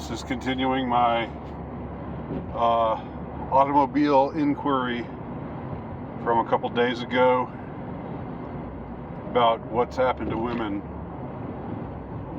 This is continuing my automobile inquiry from a couple days ago about what's happened to women.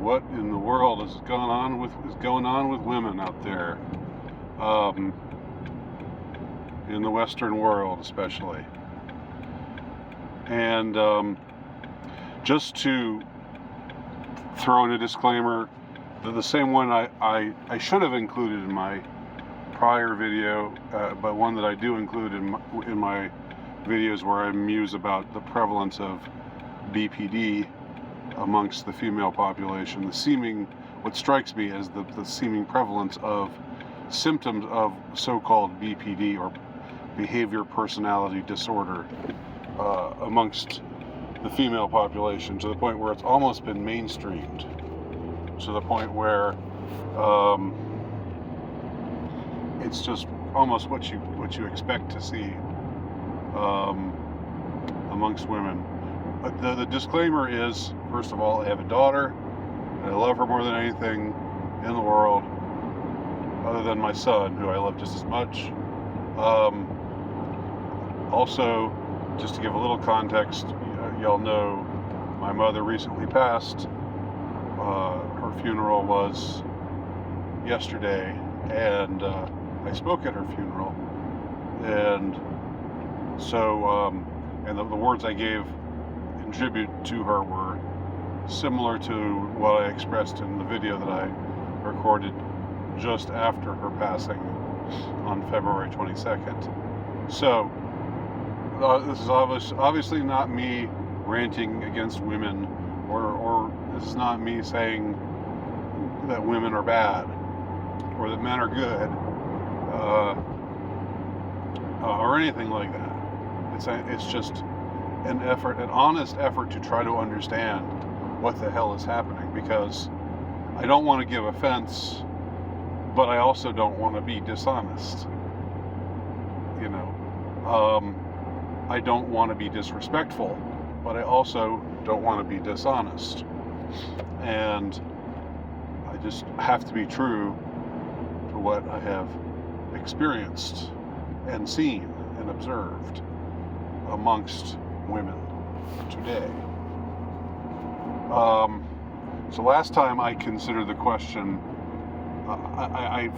What in the world is going on with women out there, in the Western world especially? And just to throw in a disclaimer, the same one I should have included in my prior video, but one that I do include in my videos where I muse about the prevalence of BPD amongst the female population, what strikes me as the seeming prevalence of symptoms of so-called BPD, or behavior personality disorder, amongst the female population, to the point where it's almost been mainstreamed, to the point where it's just almost what you expect to see amongst women. The disclaimer is, first of all, I have a daughter, and I love her more than anything in the world, other than my son, who I love just as much. Also, just to give a little context, y'all know my mother recently passed. Her funeral was yesterday, and I spoke at her funeral, and so and the words I gave in tribute to her were similar to what I expressed in the video that I recorded just after her passing on February 22nd. So this is obviously not me ranting against women, or this is not me saying that women are bad or that men are good, or anything like that. It's just an honest effort to try to understand what the hell is happening, because I don't want to give offense, but I also don't want to be dishonest. I don't want to be disrespectful, but I also don't want to be dishonest. And I just have to be true to what I have experienced and seen and observed amongst women today. So last time I considered the question, I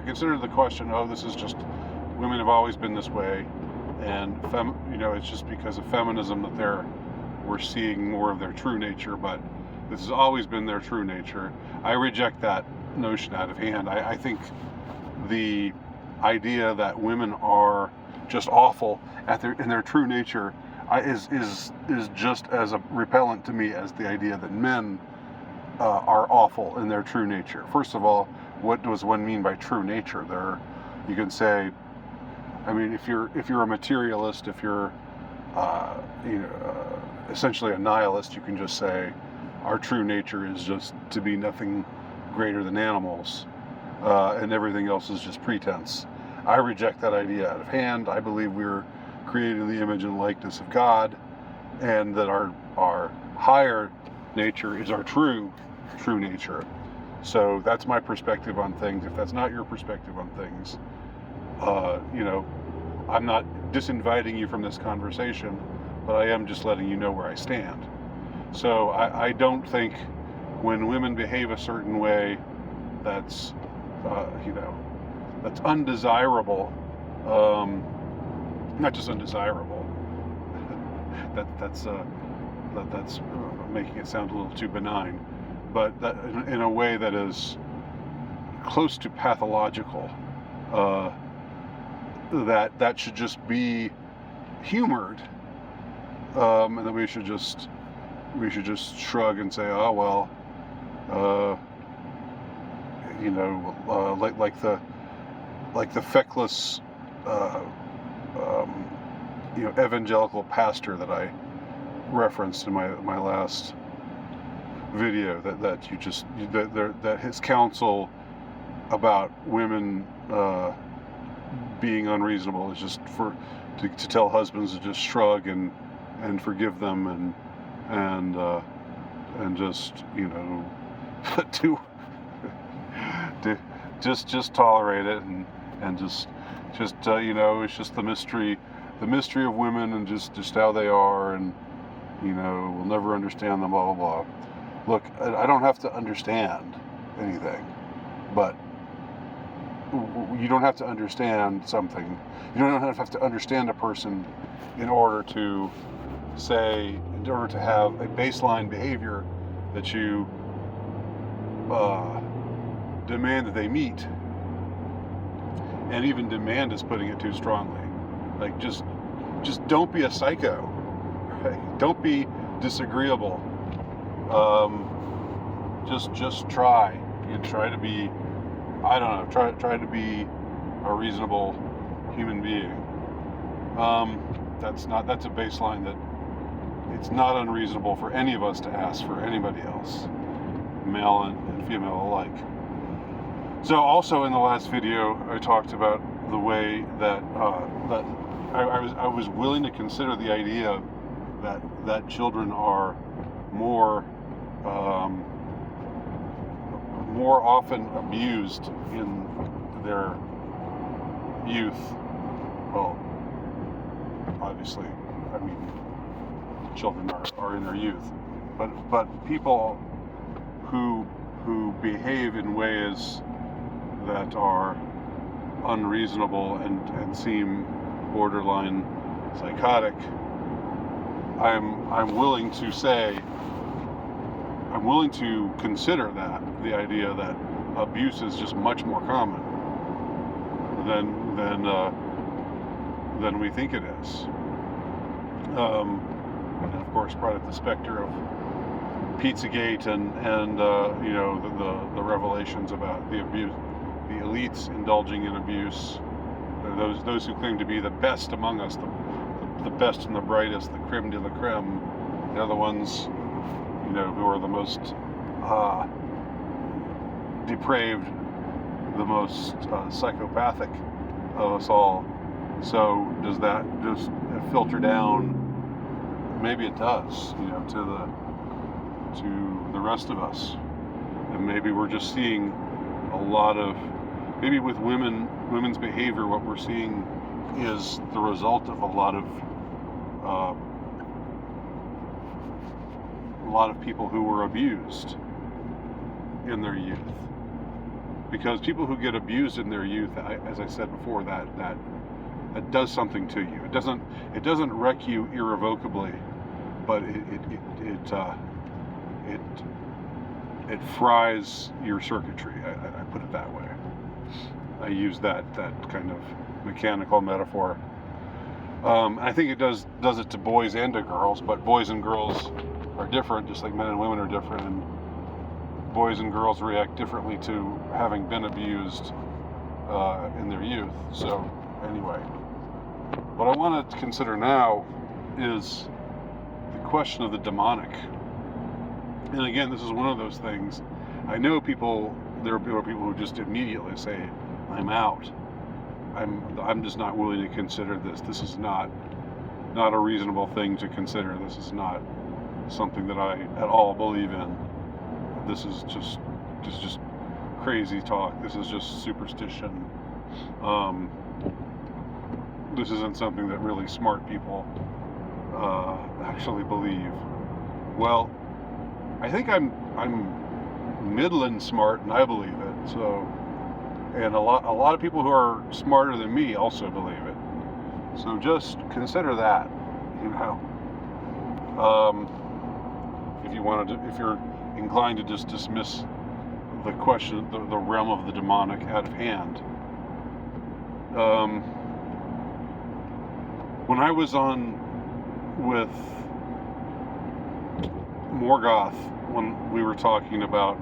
considered the question, oh, this is just, women have always been this way, and it's just because of feminism that we're seeing more of their true nature, but this has always been their true nature. I reject that notion out of hand. I think the idea that women are just awful in their true nature is just as repellent to me as the idea that men are awful in their true nature. First of all, what does one mean by true nature? You can say, if you're a materialist, if you're essentially a nihilist, you can just say our true nature is just to be nothing greater than animals, and everything else is just pretense. I reject that idea out of hand. I believe we're created in the image and likeness of God, and that our higher nature is our true nature. So that's my perspective on things. If that's not your perspective on things, I'm not disinviting you from this conversation, but I am just letting you know where I stand. So I don't think when women behave a certain way that's undesirable, not just undesirable, that's making it sound a little too benign, but that in a way that is close to pathological, that should just be humored, and that we should just shrug and say, oh well, like the feckless evangelical pastor that I referenced in my last video, that his counsel about women being unreasonable is just to tell husbands to just shrug and forgive them and just to just tolerate it, and just it's just the mystery of women, and just how they are, and we'll never understand them, blah blah blah. Look, I don't have to understand anything, but you don't have to understand something. You don't have to understand a person in order to have a baseline behavior that you demand that they meet. And even demand is putting it too strongly. Like, just don't be a psycho. Right? Don't be disagreeable. Just try. You try to be, I don't know, try to be a reasonable human being. That's a baseline that it's not unreasonable for any of us to ask for anybody else, male and female alike. So also in the last video, I talked about the way that I was willing to consider the idea that children are more often abused in their youth. Well, obviously, I mean, children are in their youth, but people who behave in ways that are unreasonable and seem borderline psychotic, I'm willing to consider the idea that abuse is just much more common than we think it is. And of course, brought up the specter of Pizzagate and the revelations about the abuse, the elites indulging in abuse, those who claim to be the best among us, the best and the brightest, the creme de la creme. They're the ones, who are the most depraved, the most psychopathic of us all. So does that just filter down? Maybe it does, to the rest of us. And maybe we're just seeing a lot of, maybe with women's behavior, what we're seeing is the result of a lot of people who were abused in their youth. Because people who get abused in their youth, as I said before, that does something to you. It doesn't wreck you irrevocably, but it fries your circuitry. I put it that way. I use that kind of mechanical metaphor. I think it does it to boys and to girls, but boys and girls are different, just like men and women are different, and boys and girls react differently to having been abused in their youth. So anyway, what I want to consider now is the question of the demonic. And again, this is one of those things. I know there are people who just immediately say, I'm out. I'm just not willing to consider this. This is not a reasonable thing to consider. This is not something that I at all believe in. This is just crazy talk. This is just superstition. This isn't something that really smart people actually believe. Well, I think I'm middling smart, and I believe it. So, and a lot of people who are smarter than me also believe it. So just consider that, if you're inclined to just dismiss the question, the realm of the demonic out of hand. When I was on with Morgoth, when we were talking about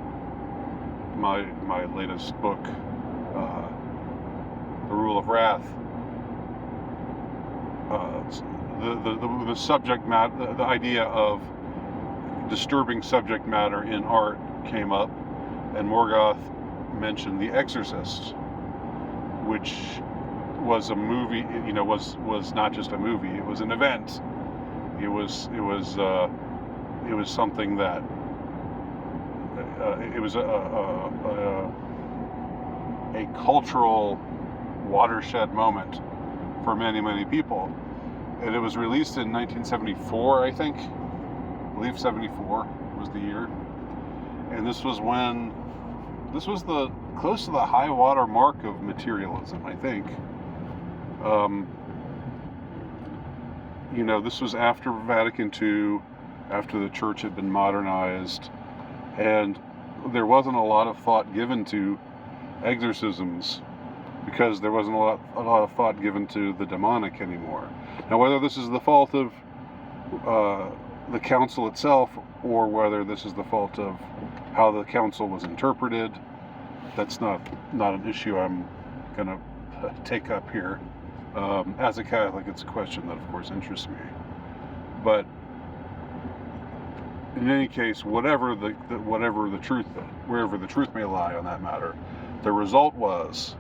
my latest book, The Rule of Wrath, the subject matter, the idea of disturbing subject matter in art came up, and Morgoth mentioned The Exorcist, which was a movie. Was not just a movie; it was an event. It was something that it was a cultural watershed moment for many, many people. And it was released in 1974, I think. I believe 74 was the year. And this was the close to the high water mark of materialism, I think. This was after Vatican II, after the church had been modernized, and there wasn't a lot of thought given to exorcisms because there wasn't a lot of thought given to the demonic anymore. Now, whether this is the fault of the council itself or whether this is the fault of how the council was interpreted, that's not an issue I'm going to take up here. As a Catholic, it's a question that, of course, interests me. But in any case, wherever the truth may lie on that matter, the result was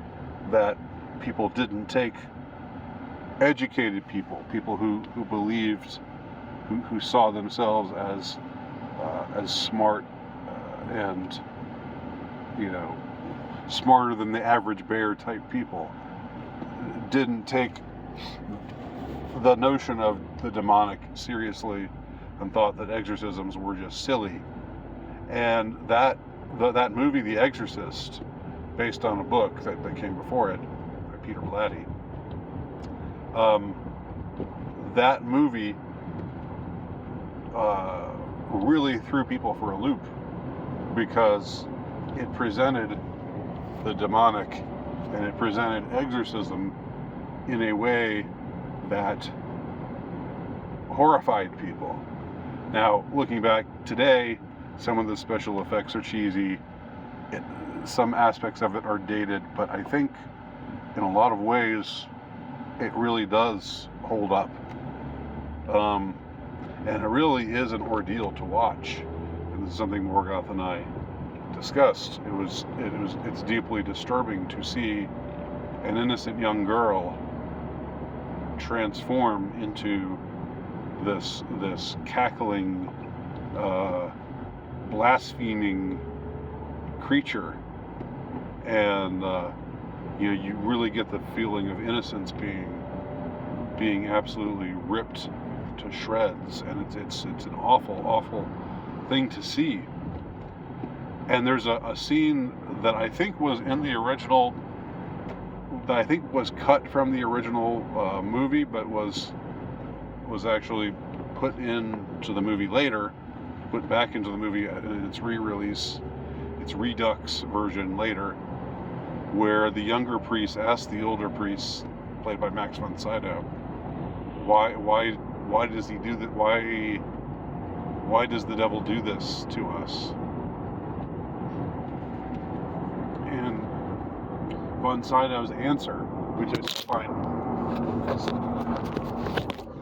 that people didn't take educated people who believed, who saw themselves as smart and smarter than the average bear type people, didn't take the notion of the demonic seriously and thought that exorcisms were just silly. And that movie, The Exorcist, based on a book that came before it by Peter Blatty, that movie really threw people for a loop because it presented the demonic and it presented exorcism in a way that horrified people. Now, looking back today, some of the special effects are cheesy, some aspects of it are dated, but I think in a lot of ways it really does hold up. And it really is an ordeal to watch. And this is something Morgoth and I discussed. It's deeply disturbing to see an innocent young girl transform into this cackling, blaspheming creature, and you really get the feeling of innocence being absolutely ripped to shreds, and it's an awful thing to see. And there's a scene that I think was in the original, that I think was cut from the original movie, but was actually put into the movie later, put back into the movie in its re-release, its Redux version later, where the younger priest asked the older priest, played by Max von Sydow, why does he do that? Why does the devil do this to us? And von Sydow's answer, which I find